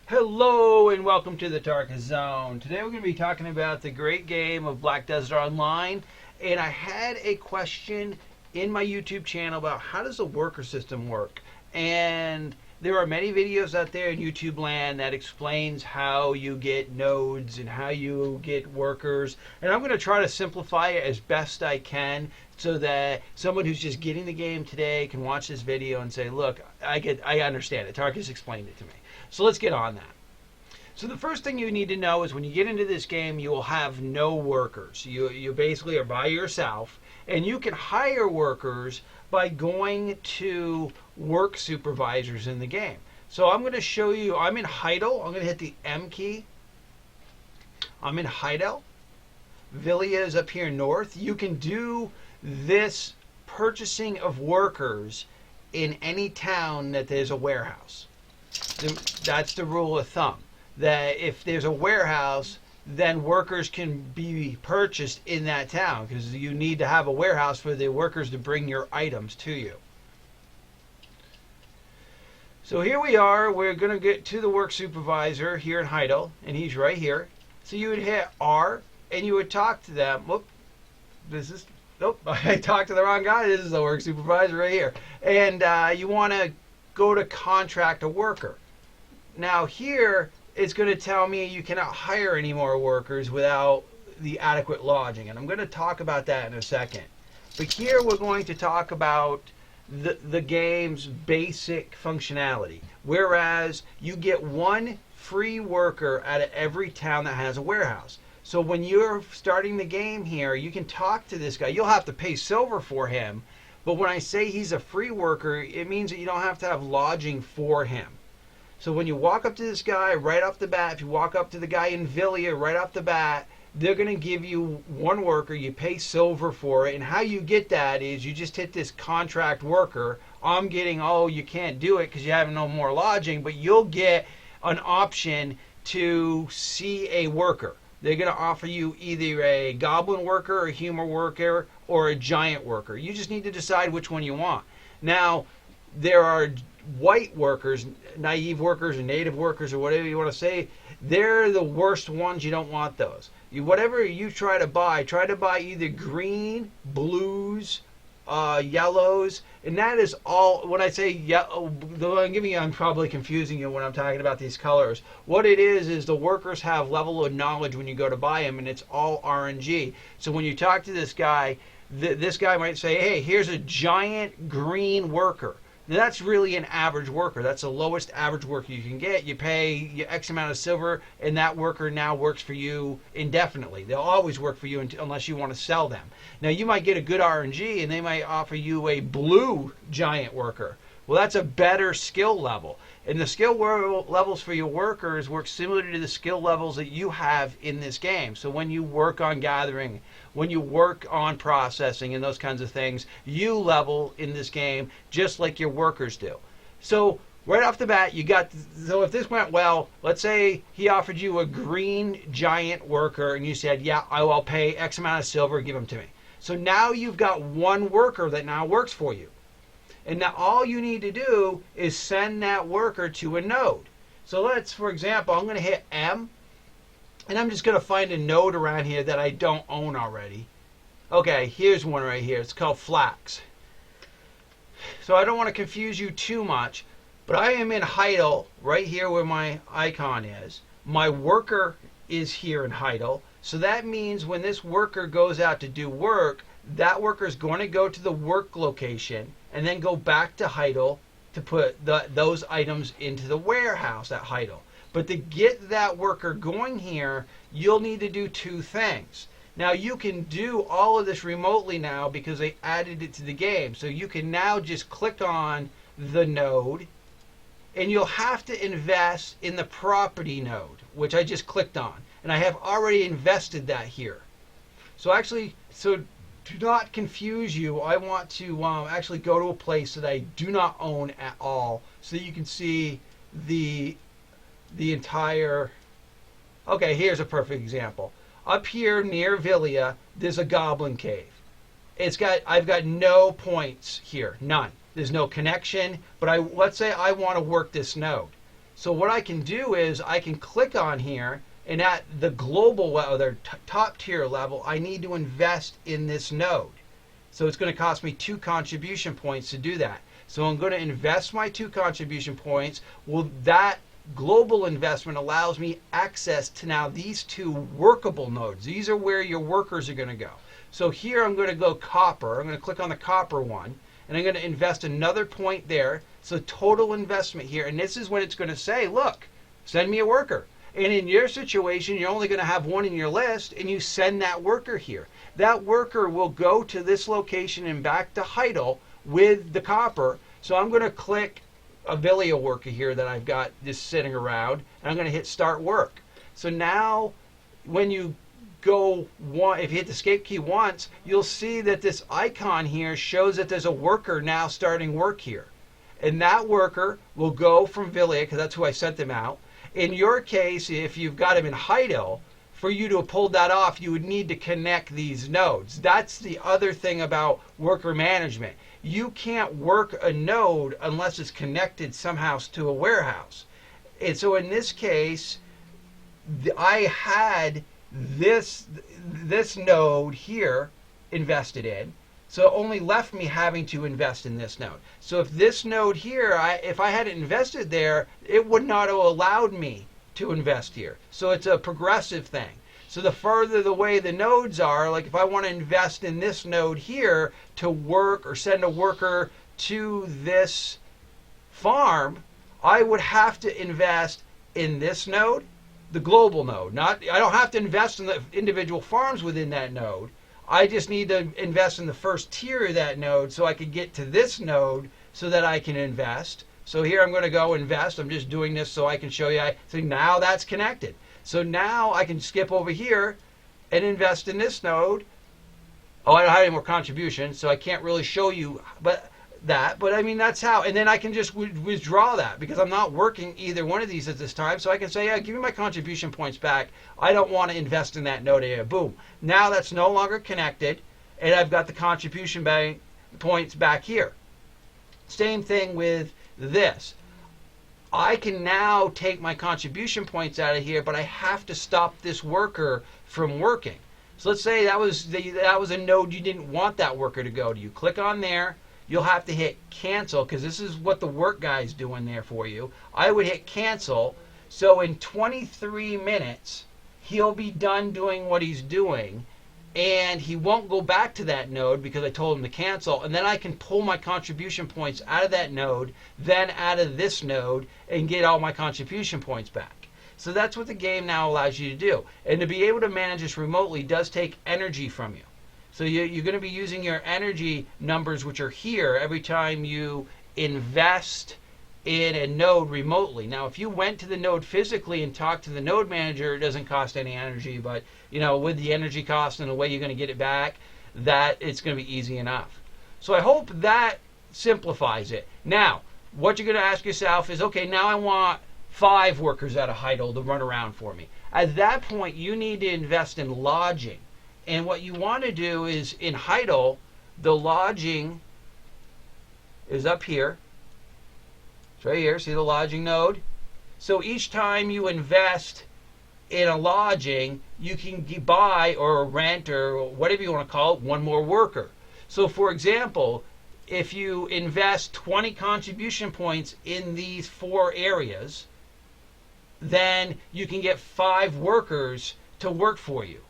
Hello and welcome to the Tarkis Zone. Today we're going to be talking about the great game of Black Desert Online, and I had a question in my YouTube channel about how does the worker system work. And there are many videos out there in YouTube land that explains how you get nodes and how you get workers, and I'm going to try to simplify it as best I can so that someone who's just getting the game today can watch this video and say, look, I understand it. Tarkis explained it to me. So let's get on that. So the first thing you need to know is when you get into this game, you will have no workers. You basically are by yourself, and you can hire workers by going to work supervisors in the game. So I'm going to show you, I'm in Heidel. I'm going to hit the M key. I'm in Heidel. Villia is up here north. You can do this purchasing of workers in any town that there's a warehouse. That's the rule of thumb, that if there's a warehouse, then workers can be purchased in that town, because you need to have a warehouse for the workers to bring your items to you. So here we are. We're going to get to the work supervisor here in Heidel, and he's right here. So you would hit R, and you would talk to them. Nope, I talked to the wrong guy. This is the work supervisor right here. And you want to go to contract a worker. Now here it's going to tell me you cannot hire any more workers without the adequate lodging, and I'm going to talk about that in a second. But here we're going to talk about the game's basic functionality, whereas you get one free worker out of every town that has a warehouse. So when you're starting the game here, you can talk to this guy. You'll have to pay silver for him, but when I say he's a free worker, it means that you don't have to have lodging for him. So when you walk up to this guy right off the bat, if you walk up to the guy in Villia right off the bat, they're going to give you one worker. You pay silver for it. And how you get that is you just hit this contract worker. I'm getting, you can't do it because you have no more lodging, but you'll get an option to see a worker. They're going to offer you either a goblin worker, a humor worker, or a giant worker. You just need to decide which one you want. Now, there are white workers, naive workers, or native workers, or whatever you want to say. They're the worst ones. You don't want those. Whatever you try to buy either green, blues, yellows, and that is all. When I say yellow, I'm probably confusing you when I'm talking about these colors. What it is the workers have level of knowledge when you go to buy them, and it's all RNG. So when you talk to this guy, this guy might say, hey, here's a giant green worker. Now, that's really an average worker. That's the lowest average worker you can get. You pay X amount of silver, and that worker now works for you indefinitely. They'll always work for you unless you want to sell them. Now, you might get a good RNG, and they might offer you a blue giant worker. Well, that's a better skill level. And the skill levels for your workers work similar to the skill levels that you have in this game. So when you work on gathering, when you work on processing and those kinds of things, you level in this game just like your workers do. So right off the bat, so if this went well, let's say he offered you a green giant worker and you said, yeah, I will pay X amount of silver, give them to me. So now you've got one worker that now works for you. And now all you need to do is send that worker to a node. So let's, for example, I'm going to hit M, and I'm just going to find a node around here that I don't own already. Okay, here's one right here. It's called Flax. So I don't want to confuse you too much, but I am in Heidel, right here where my icon is. My worker is here in Heidel. So that means when this worker goes out to do work, that worker is going to go to the work location and then go back to Heidel to put those items into the warehouse at Heidel. But to get that worker going here, you'll need to do two things. Now, you can do all of this remotely now because they added it to the game. So you can now just click on the node, and you'll have to invest in the property node, which I just clicked on. And I have already invested that here. So to not confuse you, I want to actually go to a place that I do not own at all, so that you can see the entire. Okay, here's a perfect example. Up here near Villia, there's a goblin cave. I've got no points here, none. There's no connection, but let's say I want to work this node. So what I can do is I can click on here, and at the global or the top tier level, I need to invest in this node. So it's going to cost me 2 contribution points to do that. So I'm going to invest my 2 contribution points. Well, that global investment allows me access to now these 2 workable nodes. These are where your workers are going to go. So here I'm going to go copper. I'm going to click on the copper one, and I'm going to invest another point there. So total investment here. And this is when it's going to say, look, send me a worker. And in your situation, you're only going to have one in your list, and you send that worker here. That worker will go to this location and back to Heidel with the copper. So I'm going to click a Villia worker here that I've got just sitting around, and I'm going to hit start work. So now when you go if you hit the escape key once, you'll see that this icon here shows that there's a worker now starting work here. And that worker will go from Villia, because that's who I sent them out. In your case, if you've got him in Heidel, for you to have pulled that off, you would need to connect these nodes. That's the other thing about worker management. You can't work a node unless it's connected somehow to a warehouse. And so in this case, I had this node here invested in. So it only left me having to invest in this node. So if this node here, if I hadn't invested there, it would not have allowed me to invest here. So it's a progressive thing. So the further away the nodes are, like if I want to invest in this node here to work or send a worker to this farm, I would have to invest in this node, the global node. I don't have to invest in the individual farms within that node. I just need to invest in the first tier of that node so I can get to this node so that I can invest. So here I'm going to go invest. I'm just doing this so I can show you. So now that's connected. So now I can skip over here and invest in this node. Oh, I don't have any more contributions, so I can't really show you but I mean, that's how. And then I can just withdraw that because I'm not working either one of these at this time. So I can say, yeah, give me my contribution points back. I don't want to invest in that node area. Boom. Now that's no longer connected, and I've got the contribution points back here. Same thing with this. I can now take my contribution points out of here, but I have to stop this worker from working. So let's say that was a node you didn't want that worker to go to. You click on there. You'll have to hit cancel because this is what the work guy's doing there for you. I would hit cancel. So in 23 minutes, he'll be done doing what he's doing, and he won't go back to that node because I told him to cancel. And then I can pull my contribution points out of that node, then out of this node, and get all my contribution points back. So that's what the game now allows you to do. And to be able to manage this remotely does take energy from you. So you're going to be using your energy numbers, which are here, every time you invest in a node remotely. Now, if you went to the node physically and talked to the node manager, it doesn't cost any energy. But, with the energy cost and the way you're going to get it back, that it's going to be easy enough. So I hope that simplifies it. Now, what you're going to ask yourself is, okay, now I want 5 workers out of Heidel to run around for me. At that point, you need to invest in lodging. And what you want to do is in Heidel, the lodging is up here. It's right here. See the lodging node? So each time you invest in a lodging, you can buy or rent or whatever you want to call it, one more worker. So for example, if you invest 20 contribution points in these 4 areas, then you can get 5 workers to work for you.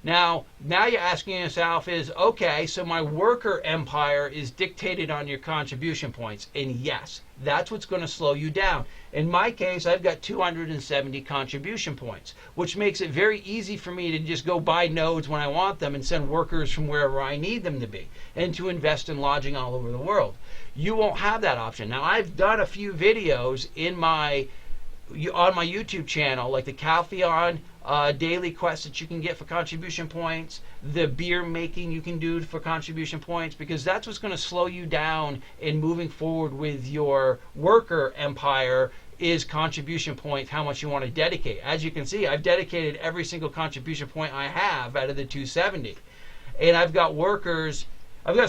Now you're asking yourself is, okay, so my worker empire is dictated on your contribution points. And yes, that's what's going to slow you down. In my case, I've got 270 contribution points, which makes it very easy for me to just go buy nodes when I want them and send workers from wherever I need them to be and to invest in lodging all over the world. You won't have that option. Now, I've done a few videos on my YouTube channel, like the Calpheon daily quest that you can get for contribution points, the beer making you can do for contribution points, because that's what's going to slow you down in moving forward with your worker empire is contribution points, how much you want to dedicate. As you can see, I've dedicated every single contribution point I have out of the 270. And I've got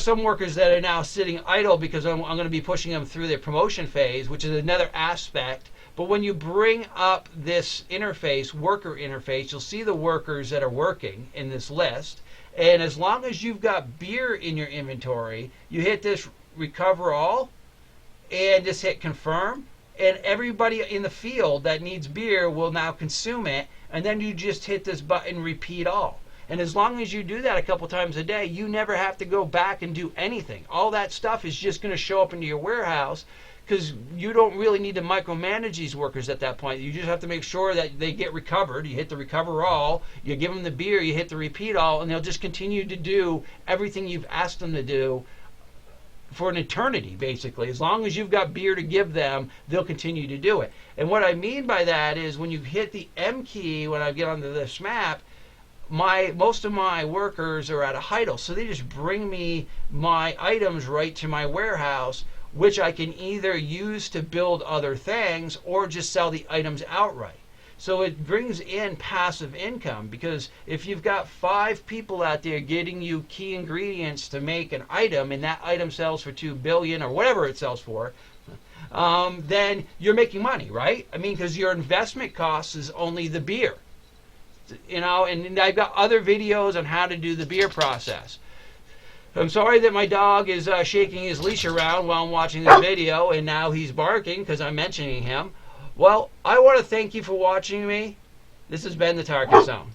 some workers that are now sitting idle because I'm going to be pushing them through their promotion phase, which is another aspect. But when you bring up this interface, worker interface, you'll see the workers that are working in this list. And as long as you've got beer in your inventory, you hit this recover all and just hit confirm. And everybody in the field that needs beer will now consume it. And then you just hit this button, repeat all. And as long as you do that a couple times a day, you never have to go back and do anything. All that stuff is just going to show up into your warehouse, because you don't really need to micromanage these workers at that point. You just have to make sure that they get recovered. You hit the recover all, you give them the beer, you hit the repeat all, and they'll just continue to do everything you've asked them to do for an eternity, basically. As long as you've got beer to give them, they'll continue to do it. And what I mean by that is when you hit the M key, when I get onto this map, most of my workers are at a idle, so they just bring me my items right to my warehouse, which I can either use to build other things or just sell the items outright. So it brings in passive income, because if you've got 5 people out there getting you key ingredients to make an item, and that item sells for 2 billion or whatever it sells for, then you're making money, right? I mean, because your investment cost is only the beer. And I've got other videos on how to do the beer process. I'm sorry that my dog is shaking his leash around while I'm watching this video, and now he's barking because I'm mentioning him. Well, I want to thank you for watching me. This has been the Tarkis Zone.